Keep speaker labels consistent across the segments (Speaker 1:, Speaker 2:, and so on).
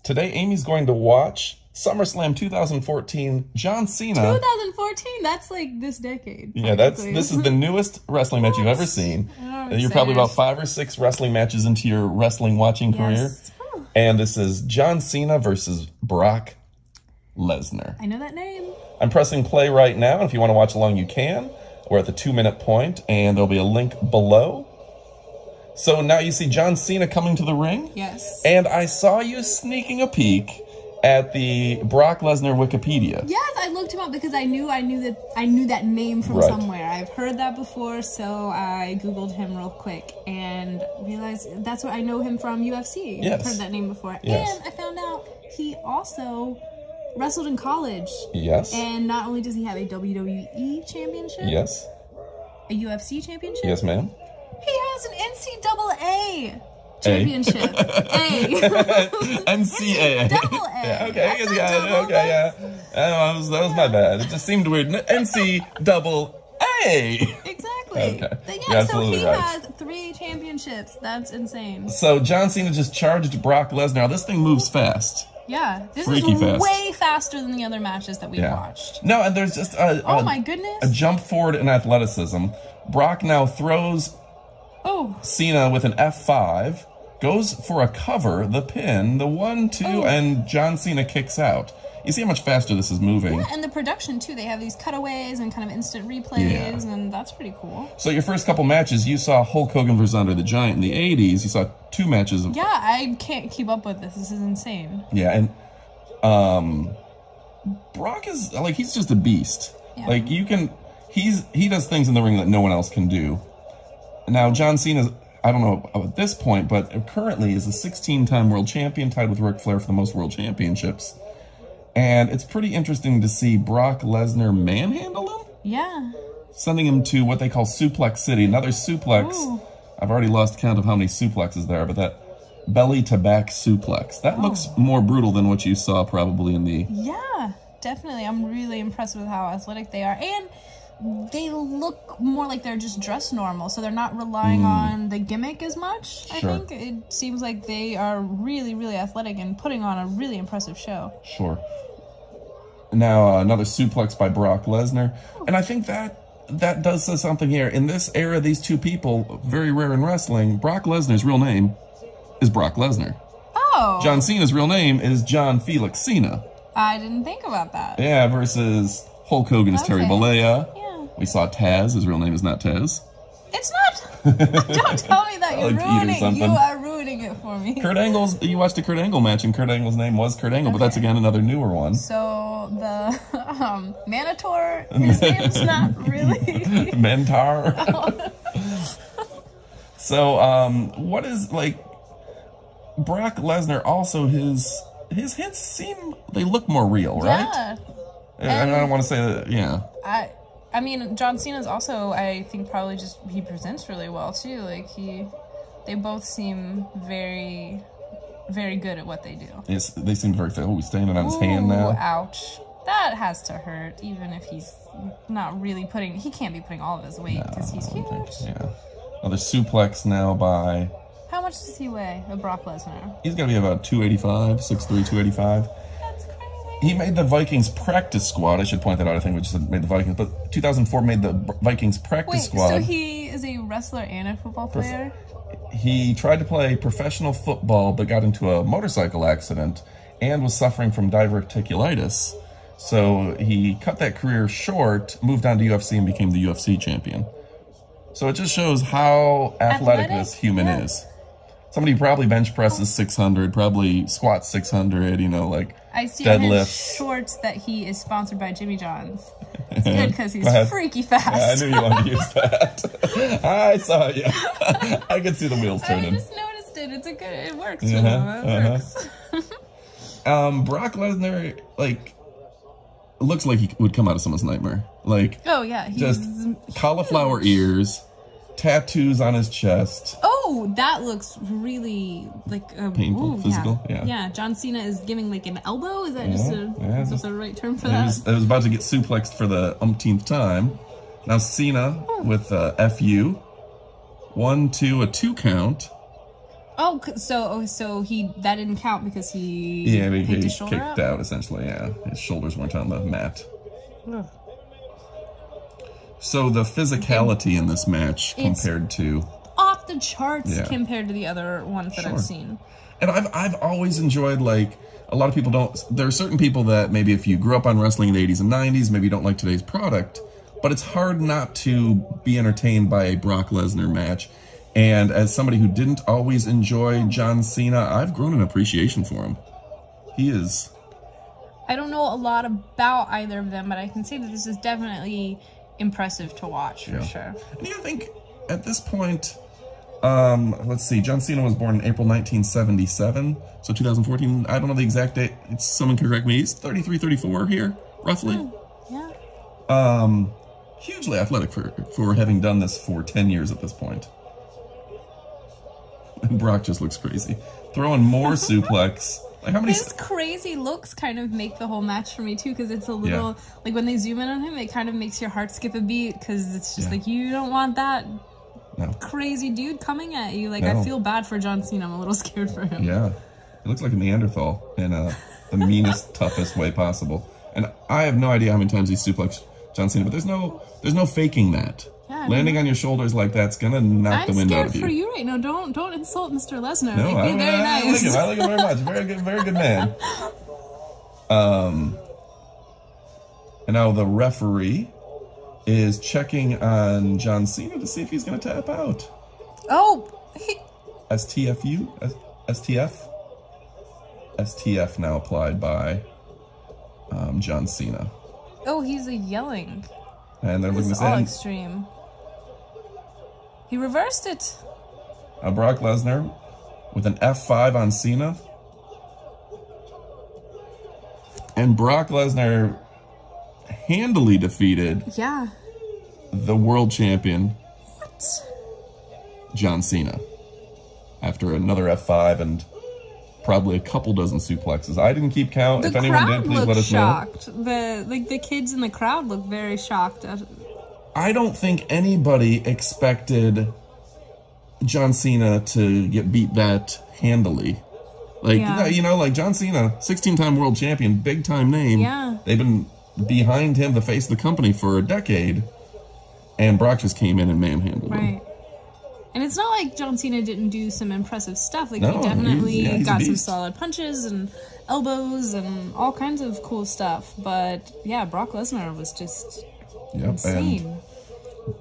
Speaker 1: Today, Amy's going to watch SummerSlam 2014, John Cena.
Speaker 2: 2014? That's like this decade.
Speaker 1: Yeah, this is the newest wrestling match you've ever seen. You're probably about 5 or 6 wrestling matches into your wrestling watching career. And this is John Cena versus Brock Lesnar.
Speaker 2: I know that name.
Speaker 1: I'm pressing play right now, and if you want to watch along, you can. We're at the 2-minute point, and there'll be a link below. So now you see John Cena coming to the ring.
Speaker 2: Yes.
Speaker 1: And I saw you sneaking a peek at the Brock Lesnar Wikipedia.
Speaker 2: Yes, I looked him up because I knew that name from somewhere. I've heard that before, so I Googled him real quick and realized that's what I know him from, UFC.
Speaker 1: Yes.
Speaker 2: I've heard that name before.
Speaker 1: Yes.
Speaker 2: And I found out he also wrestled in college.
Speaker 1: Yes.
Speaker 2: And not only does he have a WWE championship.
Speaker 1: Yes.
Speaker 2: A UFC championship.
Speaker 1: Yes, ma'am.
Speaker 2: He has an NCAA championship.
Speaker 1: NCAA.
Speaker 2: Double A.
Speaker 1: Yeah, okay, yeah. That was my bad. It just seemed weird. NCAA.
Speaker 2: Exactly.
Speaker 1: Okay.
Speaker 2: Yeah, so he has 3 championships. That's insane.
Speaker 1: So John Cena just charged Brock Lesnar. Now, this thing moves fast.
Speaker 2: Yeah, this
Speaker 1: Freaky
Speaker 2: is
Speaker 1: fast.
Speaker 2: way faster than the other matches that we watched.
Speaker 1: No, and there's just
Speaker 2: oh my goodness,
Speaker 1: a jump forward in athleticism. Brock now throws Cena with an F5, goes for a cover, the pin, the 1-2, and John Cena kicks out. You see how much faster this is moving.
Speaker 2: Yeah, and the production, too. They have these cutaways and kind of instant replays, and that's pretty cool.
Speaker 1: So your first couple matches, you saw Hulk Hogan versus Andre the Giant in the 80s. You saw 2 matches of...
Speaker 2: Yeah, I can't keep up with this. This is insane.
Speaker 1: Yeah, and Brock is, like, he's just a beast. Yeah. Like, you can... He does things in the ring that no one else can do. Now, John Cena, I don't know at this point, but currently is a 16-time world champion, tied with Ric Flair for the most world championships. And it's pretty interesting to see Brock Lesnar manhandle him.
Speaker 2: Yeah.
Speaker 1: Sending him to what they call Suplex City. Another suplex. Ooh. I've already lost count of how many suplexes there are, but that belly-to-back suplex. That looks more brutal than what you saw probably in the...
Speaker 2: Yeah, definitely. I'm really impressed with how athletic they are. And they look more like they're just dressed normal, so they're not relying on the gimmick as much. I think it seems like they are really, really athletic and putting on a really impressive show.
Speaker 1: Sure. Now, another suplex by Brock Lesnar. And I think that does say something here. In this era, these two people, very rare in wrestling, Brock Lesnar's real name is Brock Lesnar.
Speaker 2: Oh.
Speaker 1: John Cena's real name is John Felix Cena.
Speaker 2: I didn't think about that.
Speaker 1: Yeah, versus Hulk Hogan is Terry Bollea. Yeah. We saw Taz. His real name is not Taz.
Speaker 2: It's not. Don't tell me that. You're ruining. You are ruining it for me.
Speaker 1: Kurt Angle's. You watched a Kurt Angle match, and Kurt Angle's name was Kurt Angle, but that's again another newer one.
Speaker 2: So the Manator. His name's not really
Speaker 1: Mentar. So what is like Brock Lesnar? Also, his hits they look more real, right?
Speaker 2: Yeah.
Speaker 1: And I don't want to say that. Yeah.
Speaker 2: I mean, John Cena's also, I think, probably just, he presents really well, too. Like, they both seem very, very good at what they do.
Speaker 1: Yes, they seem very fit. Oh, he's standing on his hand now.
Speaker 2: Ouch. That has to hurt, even if he's not really he can't be putting all of his weight, because he's huge.
Speaker 1: Yeah. Another suplex now by...
Speaker 2: How much does he weigh, Brock Lesnar?
Speaker 1: He's got to be about 285, 6'3", 285. He made the Vikings practice squad. I should point that out. I think we just made the Vikings. But 2004 made the Vikings practice squad.
Speaker 2: So he is a wrestler and a football player?
Speaker 1: He tried to play professional football, but got into a motorcycle accident and was suffering from diverticulitis. So he cut that career short, moved on to UFC, and became the UFC champion. So it just shows how athletic this human is. Somebody probably bench presses 600, probably squats 600, you know, like
Speaker 2: I see
Speaker 1: deadlifts.
Speaker 2: on his shorts that he is sponsored by Jimmy John's. It's good because he's freaky fast.
Speaker 1: Yeah, I knew you wanted to use that. I saw you. I could see the wheels turning.
Speaker 2: I just noticed it. It's it works for him. It works.
Speaker 1: Brock Lesnar, like, looks like he would come out of someone's nightmare. Like,
Speaker 2: oh yeah,
Speaker 1: just cauliflower ears, tattoos on his chest.
Speaker 2: Oh, that looks really like
Speaker 1: painful, physical.
Speaker 2: Yeah. John Cena is giving like an elbow. Is that just the right term for that?
Speaker 1: It was about to get suplexed for the umpteenth time. Now Cena with FU, 1, 2, a 2 count.
Speaker 2: Oh, so that didn't count because he
Speaker 1: he
Speaker 2: his shoulder
Speaker 1: kicked out essentially. Yeah, his shoulders weren't on the mat. Ugh. So the physicality in this match compared to
Speaker 2: off the charts compared to the other ones that I've seen.
Speaker 1: And I've always enjoyed, like, a lot of people don't. There are certain people that maybe if you grew up on wrestling in the 80s and 90s, maybe you don't like today's product. But it's hard not to be entertained by a Brock Lesnar match. And as somebody who didn't always enjoy John Cena, I've grown an appreciation for him. He is...
Speaker 2: I don't know a lot about either of them, but I can say that this is definitely impressive to watch, for sure.
Speaker 1: And I think, at this point, let's see, John Cena was born in April 1977, so 2014, I don't know the exact date, someone can correct me, he's 33, 34 here, roughly.
Speaker 2: Yeah.
Speaker 1: Hugely athletic for having done this for 10 years at this point. And Brock just looks crazy. Throwing more suplex. Like how many?
Speaker 2: His crazy looks kind of make the whole match for me too, because it's a little like when they zoom in on him, it kind of makes your heart skip a beat because it's just like you don't want that crazy dude coming at you. Like I feel bad for John Cena. I'm a little scared for him.
Speaker 1: Yeah, he looks like a Neanderthal in the meanest, toughest way possible. And I have no idea how many times he suplexed John Cena, but there's no faking that. Yeah, landing on your shoulders like that's gonna knock the wind out of you.
Speaker 2: I'm scared for you right now. Don't insult Mr. Lesnar.
Speaker 1: No,
Speaker 2: Like, be very nice.
Speaker 1: I like him very much. Very good man. And now the referee is checking on John Cena to see if he's gonna tap out.
Speaker 2: Oh,
Speaker 1: STF now applied by John Cena.
Speaker 2: Oh, he's yelling.
Speaker 1: And they're looking to say
Speaker 2: all extreme. He reversed it.
Speaker 1: Brock Lesnar with an F5 on Cena. And Brock Lesnar handily defeated the world champion John Cena after another F5 and probably a couple dozen suplexes. I didn't keep count. If anyone did, please let us know.
Speaker 2: The kids in the crowd look very shocked.
Speaker 1: I don't think anybody expected John Cena to get beat that handily. Like, like John Cena, 16-time world champion, big-time name.
Speaker 2: Yeah.
Speaker 1: They've been behind him, the face of the company, for a decade. And Brock just came in and manhandled him.
Speaker 2: And it's not like John Cena didn't do some impressive stuff. Like, he definitely got some solid punches and elbows and all kinds of cool stuff. But, yeah, Brock Lesnar was just insane.
Speaker 1: And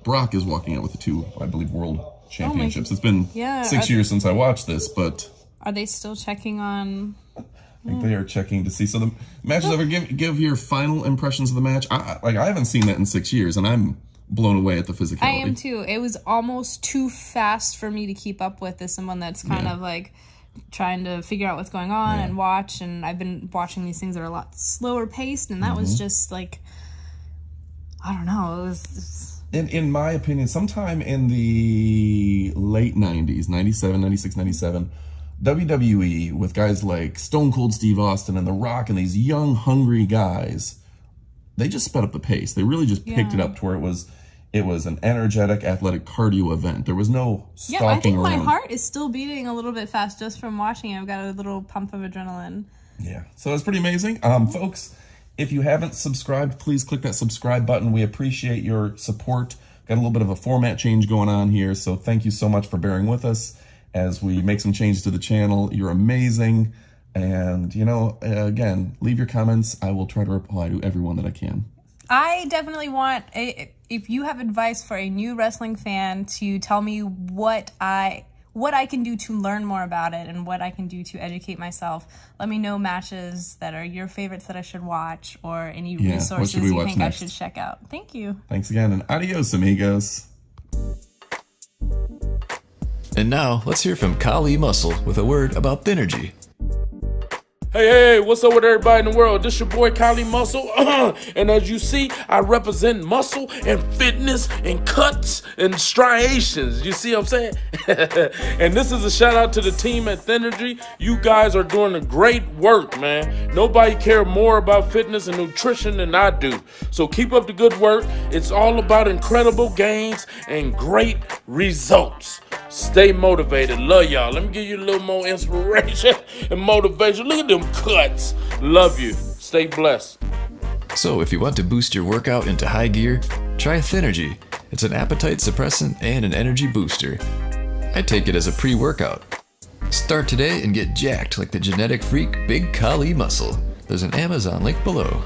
Speaker 1: Brock is walking out with the 2, I believe, world championships. It's been 6 years since I watched this, but...
Speaker 2: Are they still checking on...
Speaker 1: I think they are checking to see. So the matches over. Give your final impressions of the match. I haven't seen that in 6 years, and I'm blown away at the physicality.
Speaker 2: I am too. It was almost too fast for me to keep up with as someone that's kind of like trying to figure out what's going on and watch. And I've been watching these things that are a lot slower paced, and that was just like, I don't know. It was
Speaker 1: in my opinion, sometime in the late 90s, 97, 96, 97, WWE with guys like Stone Cold Steve Austin and The Rock and these young, hungry guys, they just sped up the pace. They really just picked it up to where it was an energetic, athletic cardio event. There was no stalking around.
Speaker 2: I think my heart is still beating a little bit fast just from watching it. I've got a little pump of adrenaline.
Speaker 1: Yeah, so it's pretty amazing. Folks, if you haven't subscribed, please click that subscribe button. We appreciate your support. Got a little bit of a format change going on here, so thank you so much for bearing with us as we make some changes to the channel. You're amazing. And, again, leave your comments. I will try to reply to everyone that I can.
Speaker 2: I definitely want, if you have advice for a new wrestling fan, to tell me what I can do to learn more about it and what I can do to educate myself. Let me know matches that are your favorites that I should watch, or any resources you think I should check out. Thank you.
Speaker 1: Thanks again, and adios, amigos.
Speaker 3: And now, let's hear from Kali Muscle with a word about Thinnergy. Hey, what's up with everybody in the world? This your boy Kylie Muscle. And as you see, I represent muscle and fitness and cuts and striations. You see what I'm saying? And this is a shout out to the team at Thernergy. You guys are doing a great work, man. Nobody care more about fitness and nutrition than I do. So keep up the good work. It's all about incredible gains and great results. Stay motivated. Love y'all. Let me give you a little more inspiration and motivation. Look at them cuts. Love you. Stay blessed.
Speaker 4: So if you want to boost your workout into high gear, try Thernergy. It's an appetite suppressant and an energy booster. I take it as a pre-workout. Start today and get jacked like the genetic freak Big Kali Muscle. There's an Amazon link below.